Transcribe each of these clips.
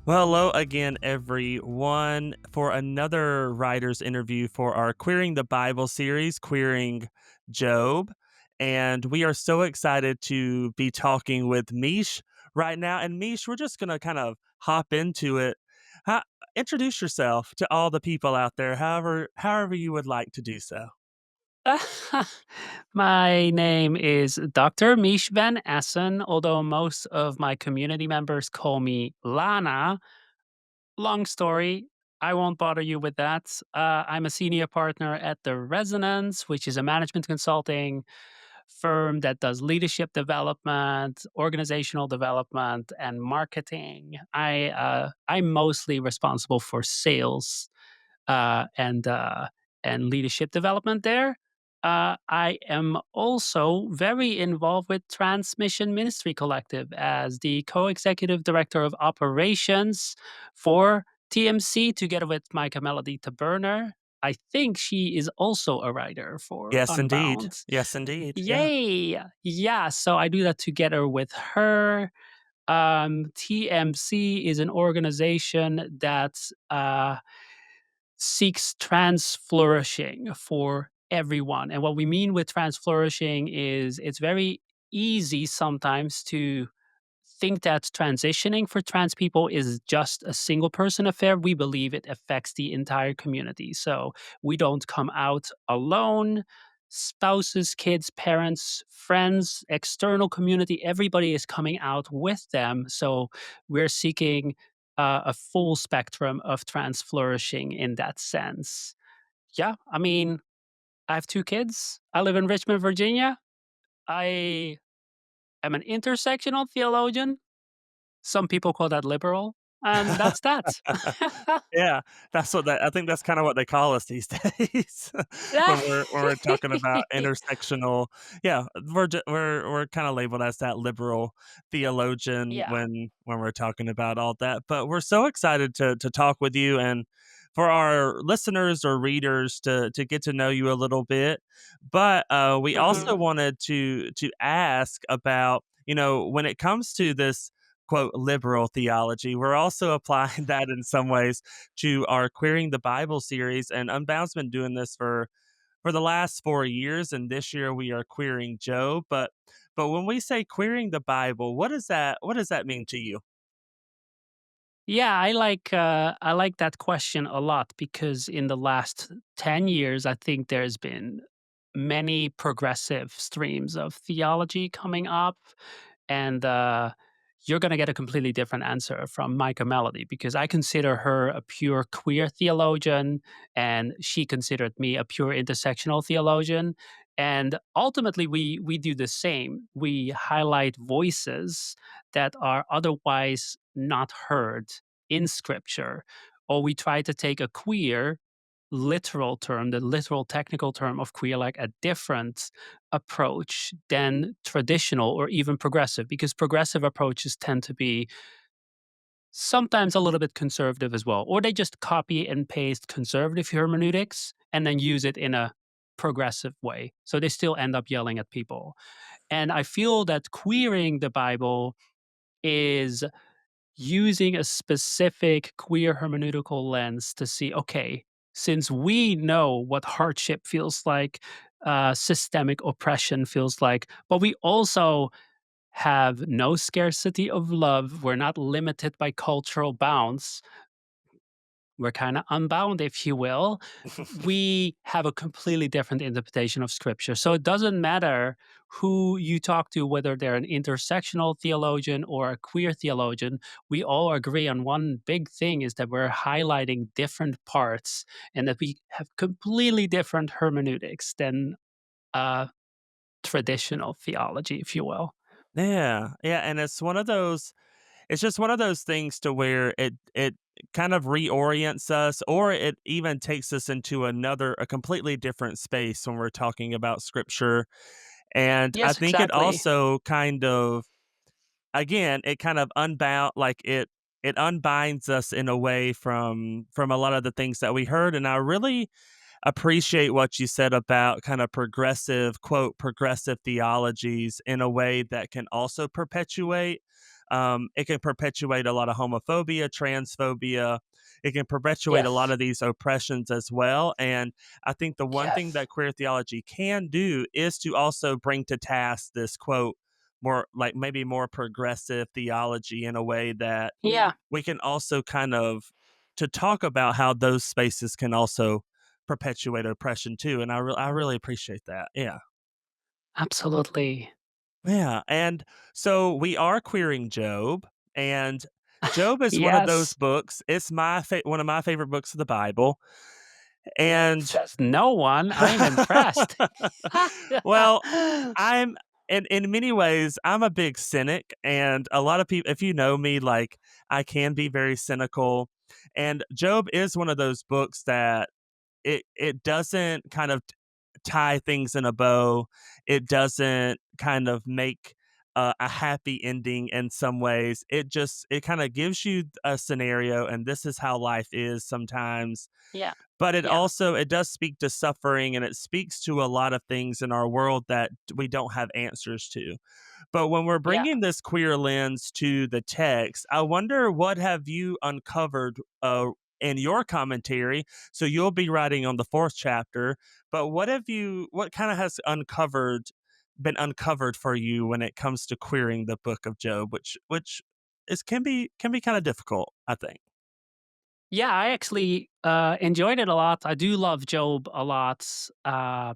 Well, hello again, everyone, for another writer's interview for our Queering the Bible series, Queering Job. And we are so excited to be talking with Miche right now. And Miche, we're just going to kind of hop into it. Ha- Introduce yourself to all the people out there, however you would like to do so. My name is Dr. Miche van Essen, although most of my community members call me Lana. Long story. I won't bother you with that. I'm a senior partner at the Resonance, which is a management consulting firm that does leadership development, organizational development, and marketing. I'm mostly responsible for sales uh, and uh, and leadership development there. I am also very involved with Transmission Ministry Collective as the co-executive director of operations for TMC, together with Micah Melody Taberner. I think she is also a writer for Yes, indeed. Unbound. Yes, indeed. Yeah. Yay! Yeah, so I do that together with her. TMC is an organization that seeks trans flourishing for everyone. And what we mean with trans flourishing is it's very easy sometimes to think that transitioning for trans people is just a single person affair. We believe it affects the entire community. So we don't come out alone. Spouses, kids, parents, friends, external community, everybody is coming out with them. So we're seeking a full spectrum of trans flourishing in that sense. Yeah, I mean, I have two kids. I live in Richmond, Virginia. I am an intersectional theologian. Some people call that liberal, and that's that. Yeah, I think that's kinda what they call us these days when we're talking about intersectional. Yeah, we're kinda labeled as that liberal theologian Yeah. when we're talking about all that, but we're so excited to talk with you and for our listeners or readers to get to know you a little bit, but, we also Mhm. wanted to ask about, when it comes to this quote liberal theology. We're also applying that in some ways to our Querying the Bible series, and Unbound's been doing this for the last 4 years, and this year we are querying Job. But when we say querying the Bible, what does that mean to you? Yeah, I like that question a lot because in the last 10 years, I think there's been many progressive streams of theology coming up, and you're going to get a completely different answer from Micah Melody because I consider her a pure queer theologian, and she considered me a pure intersectional theologian. And ultimately, we do the same. We highlight voices that are otherwise not heard in Scripture, or we try to take a queer literal term, the literal technical term of queer, like a different approach than traditional or even progressive, because progressive approaches tend to be sometimes a little bit conservative as well, or they just copy and paste conservative hermeneutics and then use it in a progressive way. So they still end up yelling at people. And I feel that queering the Bible is using a specific queer hermeneutical lens to see, okay, since we know what hardship feels like, systemic oppression feels like, but we also have no scarcity of love. We're not limited by cultural bounds. We're kind of unbound, if you will. We have a completely different interpretation of scripture. So it doesn't matter who you talk to, whether they're an intersectional theologian or a queer theologian, we all agree on one big thing is that we're highlighting different parts and that we have completely different hermeneutics than uh, traditional theology, if you will. Yeah, yeah, and it's just one of those things to where it kind of reorients us, or it even takes us into a completely different space when we're talking about scripture. And I Yes, think it exactly. also kind of, again, it kind of it unbinds us in a way from a lot of the things that we heard. And I really appreciate what you said about kind of progressive, quote, progressive theologies in a way that can also perpetuate It can perpetuate a lot of homophobia, transphobia. It can perpetuate a lot Yes. of these oppressions as well. And I think the one thing Yes. that queer theology can do is to also bring to task this quote, more like maybe more progressive theology in a way that Yeah. we can also kind of to talk about how those spaces can also perpetuate oppression too. And I really appreciate that. Yeah. Absolutely. Yeah, and so we are queering Job, and Job is one of those Yes. books. It's one of my favorite books of the Bible, and Says no one. I'm impressed. well, I'm in many ways I'm a big cynic, and a lot of people, if you know me, like I can be very cynical, and Job is one of those books that it doesn't kind of tie things in a bow. It doesn't kind of make a happy ending in some ways. It kind of gives you a scenario, and this is how life is sometimes. Yeah. But Yeah. it does speak to suffering, and it speaks to a lot of things in our world that we don't have answers to. But when we're Yeah. bringing this queer lens to the text, I wonder what have you uncovered in your commentary? So you'll be writing on the fourth chapter, but what kind of has been uncovered for you when it comes to queering the book of Job, which is can be kind of difficult, I think. Yeah, I actually enjoyed it a lot. I do love Job a lot,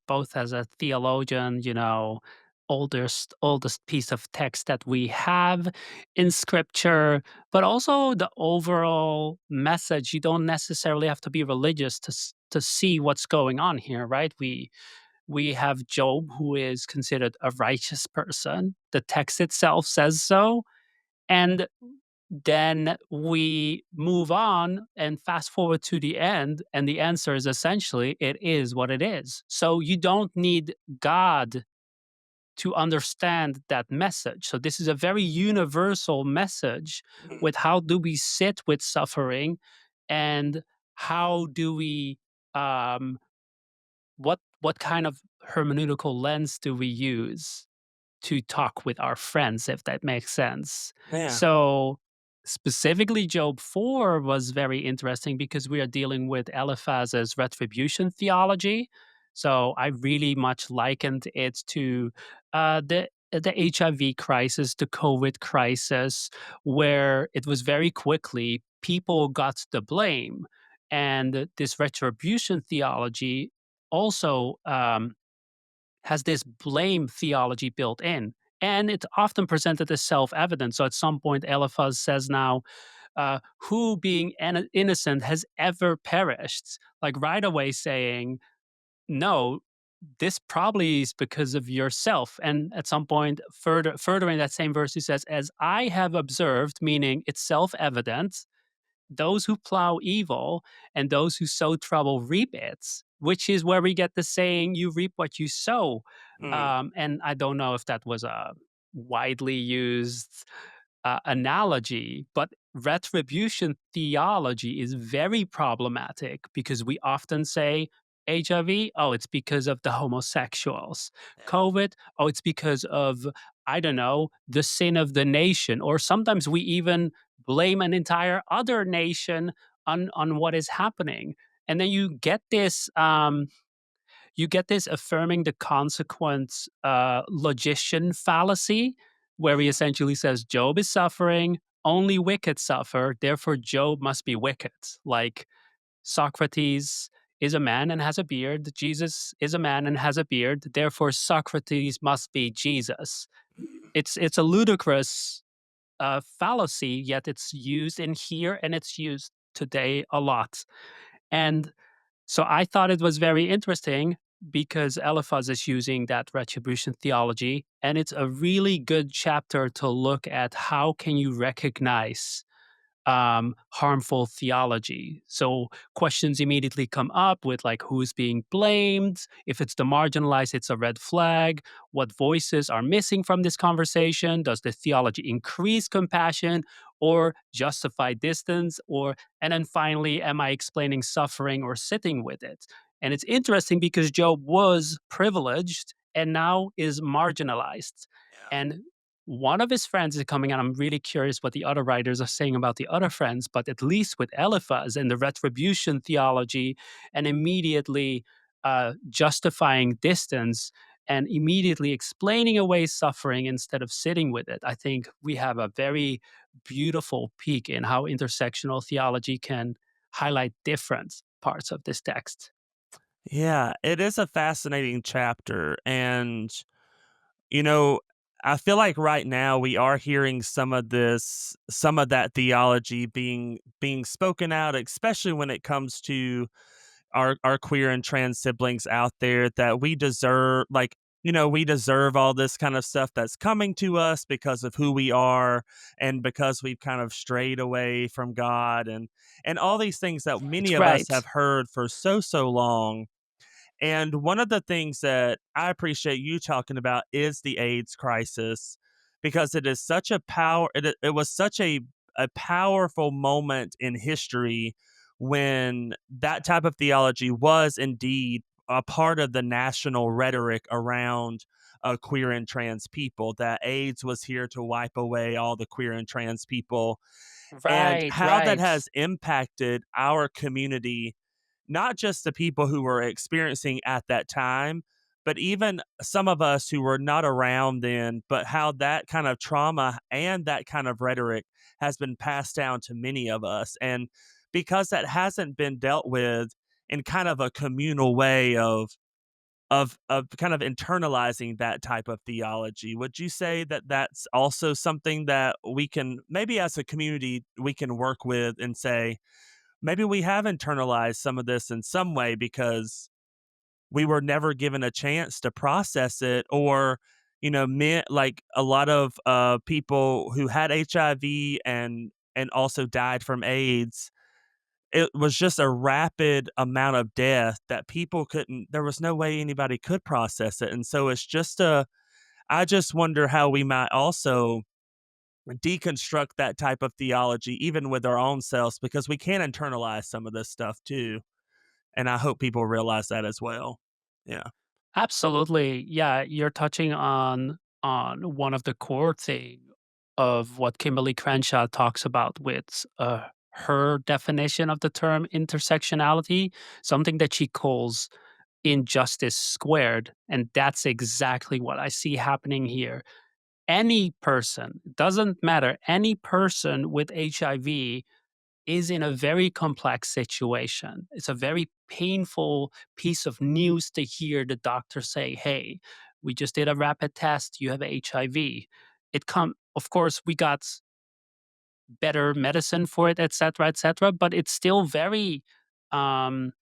both as a theologian, oldest piece of text that we have in Scripture, but also the overall message. You don't necessarily have to be religious to see what's going on here, right? We have Job, who is considered a righteous person. The text itself says so, and then we move on and fast forward to the end, and the answer is essentially it is what it is. So you don't need God to understand that message. So this is a very universal message Mhm. with how do we sit with suffering, and how do we um what kind of hermeneutical lens do we use to talk with our friends, if that makes sense. Yeah. So, specifically, Job 4 was very interesting because we are dealing with Eliphaz's retribution theology. So, I really much likened it to the HIV crisis, the COVID crisis, where it was very quickly people got the blame. And this retribution theology also has this blame theology built in. And it's often presented as self evident. So at some point, Eliphaz says now, who being innocent has ever perished? Like right away saying, no, this probably is because of yourself. And at some point, further in that same verse, he says, as I have observed, meaning it's self evident, those who plow evil and those who sow trouble reap it, which is where we get the saying, you reap what you sow. Mm. And I don't know if that was a widely used analogy, but retribution theology is very problematic because we often say HIV, oh, it's because of the homosexuals. Yeah. COVID, oh, it's because of, I don't know, the sin of the nation. Or sometimes we even blame an entire other nation on what is happening. And then you get this affirming the consequence logician fallacy, where he essentially says Job is suffering, only wicked suffer, therefore Job must be wicked. Like Socrates is a man and has a beard, Jesus is a man and has a beard, therefore Socrates must be Jesus. It's a ludicrous fallacy, yet it's used in here and it's used today a lot. And so I thought it was very interesting because Eliphaz is using that retribution theology, and it's a really good chapter to look at how can you recognize harmful theology. So questions immediately come up with like who's being blamed. If it's the marginalized, it's a red flag. What voices are missing from this conversation? Does the theology increase compassion or justify distance? Or and then finally, am I explaining suffering or sitting with it? And it's interesting because Job was privileged and now is marginalized. Yeah. And one of his friends is coming, and I'm really curious what the other writers are saying about the other friends, but at least with Eliphaz and the retribution theology and immediately justifying distance and immediately explaining away suffering instead of sitting with it, I think we have a very beautiful peek in how intersectional theology can highlight different parts of this text. Yeah, it is a fascinating chapter. And, you know, I feel like right now we are hearing some of that theology being spoken out, especially when it comes to our queer and trans siblings out there, that we deserve, like, we deserve all this kind of stuff that's coming to us because of who we are and because we've kind of strayed away from God, and all these things that many of us have Right. heard for so long. And one of the things that I appreciate you talking about is the AIDS crisis, because it is such a it was such a powerful moment in history when that type of theology was indeed a part of the national rhetoric around queer and trans people, that AIDS was here to wipe away all the queer and trans people, and Right, how that right. has impacted our community, not just the people who were experiencing at that time, but even some of us who were not around then, but how that kind of trauma and that kind of rhetoric has been passed down to many of us. And because that hasn't been dealt with in kind of a communal way of kind of internalizing that type of theology, would you say that that's also something that we can, maybe as a community, we can work with and say, maybe we have internalized some of this in some way because we were never given a chance to process it, or like a lot of people who had HIV and also died from AIDS, it was just a rapid amount of death that people couldn't, there was no way anybody could process it. And so it's just a, I just wonder how we might also deconstruct that type of theology even with our own selves, because we can internalize some of this stuff too. And I hope people realize that as well. Yeah. Absolutely. Yeah, you're touching on one of the core thing of what Kimberly Crenshaw talks about with her definition of the term intersectionality, something that she calls injustice squared, and that's exactly what I see happening here. Any person, doesn't matter, any person with HIV is in a very complex situation. It's a very painful piece of news to hear the doctor say, "Hey, we just did a rapid test. You have HIV." Of course, we got better medicine for it, etc., etc. But it's still very. Um,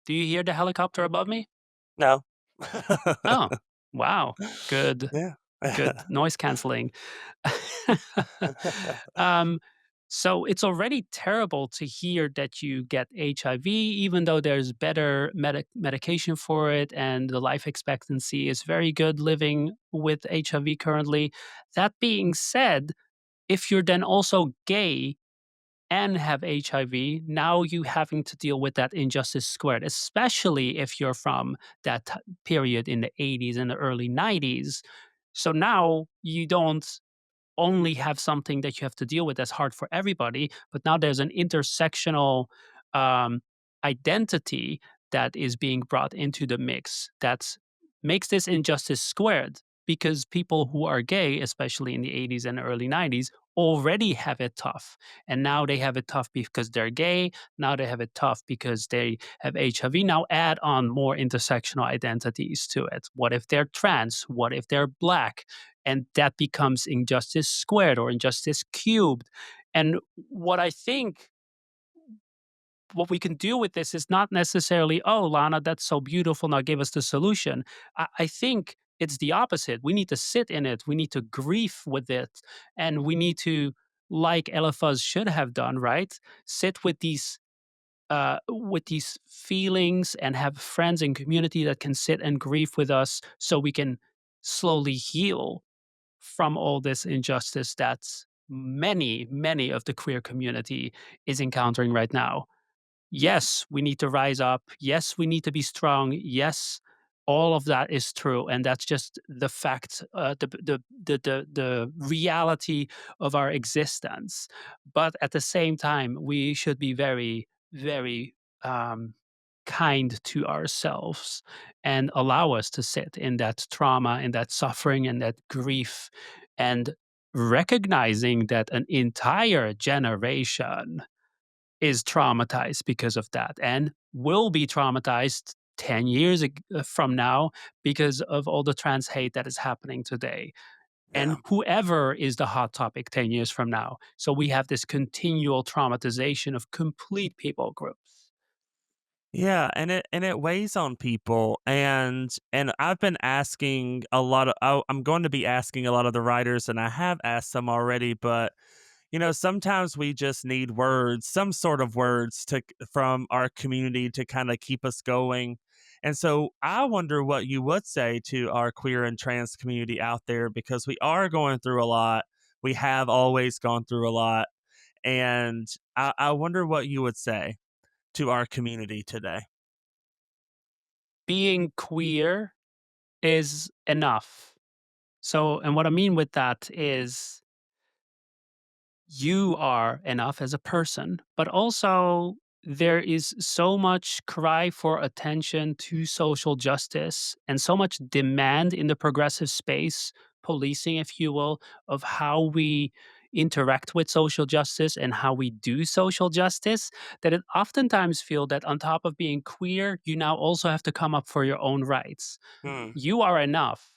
do you hear the helicopter above me? No. Oh, wow, good, Yeah. good noise canceling. um, so it's already terrible to hear that you get HIV, even though there's better medication for it, and the life expectancy is very good living with HIV currently. That being said, if you're then also gay and have HIV, now you having to deal with that injustice squared, especially if you're from that period in the 80s and the early 90s. So now you don't only have something that you have to deal with that's hard for everybody, but now there's an intersectional um, identity that is being brought into the mix that makes this injustice squared, because people who are gay, especially in the 80s and early 90s, already have it tough. And now they have it tough because they're gay. Now they have it tough because they have HIV. Now add on more intersectional identities to it. What if they're trans? What if they're black? And that becomes injustice squared or injustice cubed. And what I think what we can do with this is not necessarily, oh, Lana, that's so beautiful. Now give us the solution. I think it's the opposite. We need to sit in it. We need to grieve with it. And we need to, like Eliphaz should have done, right? Sit with these feelings and have friends and community that can sit and grieve with us so we can slowly heal from all this injustice that many of the queer community is encountering right now. Yes, we need to rise up. Yes, we need to be strong. Yes, all of that is true, and that's just the fact, the reality of our existence. But at the same time, we should be very, very kind to ourselves and allow us to sit in that trauma and that suffering and that grief, and recognizing that an entire generation is traumatized because of that and will be traumatized 10 years from now because of all the trans hate that is happening today. Yeah. And whoever is the hot topic 10 years from now. So we have this continual traumatization of complete people groups. Yeah, and it weighs on people, and I've been asking a lot of I'm going to be asking a lot of the writers, and I have asked some already, but sometimes we just need words, some sort of words from our community to kind of keep us going. And so I wonder what you would say to our queer and trans community out there, because we are going through a lot. We have always gone through a lot, and I wonder what you would say to our community today. Being queer is enough. So, and what I mean with that is you are enough as a person, but also there is so much cry for attention to social justice and so much demand in the progressive space, policing, if you will, of how we interact with social justice and how we do social justice, that it oftentimes feel that on top of being queer, you now also have to come up for your own rights. Hmm. You are enough.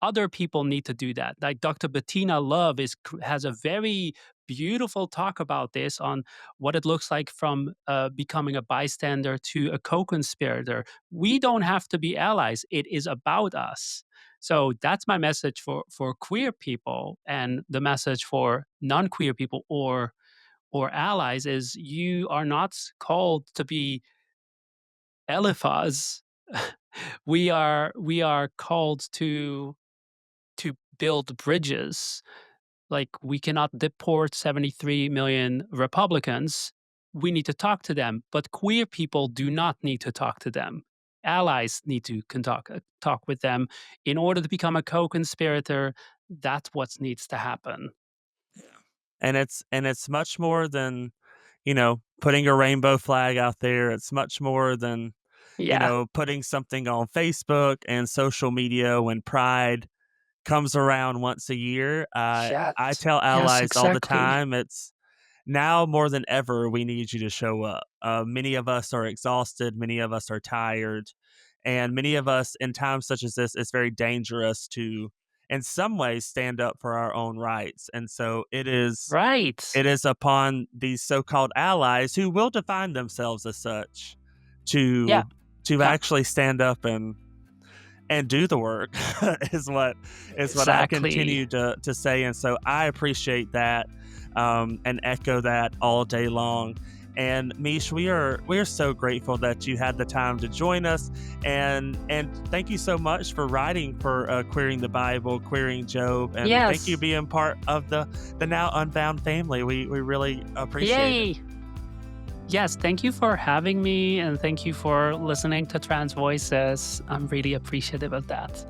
Other people need to do that. Like Dr. Bettina Love has a very beautiful talk about this on what it looks like from becoming a bystander to a co-conspirator. We don't have to be allies. It is about us. So that's my message for queer people, and the message for non-queer people or allies is you are not called to be Eliphaz. We are called to build bridges. Like, we cannot deport 73 million Republicans. We need to talk to them, but queer people do not need to talk to them. Allies need to talk with them in order to become a co-conspirator. That's what needs to happen. And it's much more than, putting a rainbow flag out there. It's much more than, Yeah. putting something on Facebook and social media when Pride comes around once a year. I Yes. tell Yes, allies all the exactly. time, it's now more than ever, we need you to show up. Many of us are exhausted, many of us are tired, and many of us in times such as this, it's very dangerous to, in some ways, stand up for our own rights. And so Right. it is upon these so-called allies who will define themselves as such Yeah. to Yeah. actually stand up and do the work is what I Exactly. continue to say. And so I appreciate that, and echo that all day long. And Mish, we are so grateful that you had the time to join us, and thank you so much for writing for Queering the Bible, Queering Job, and thank you Yes. being part of the now Unbound family. We really appreciate it. Yay. Yes, thank you for having me, and thank you for listening to Trans Voices. I'm really appreciative of that.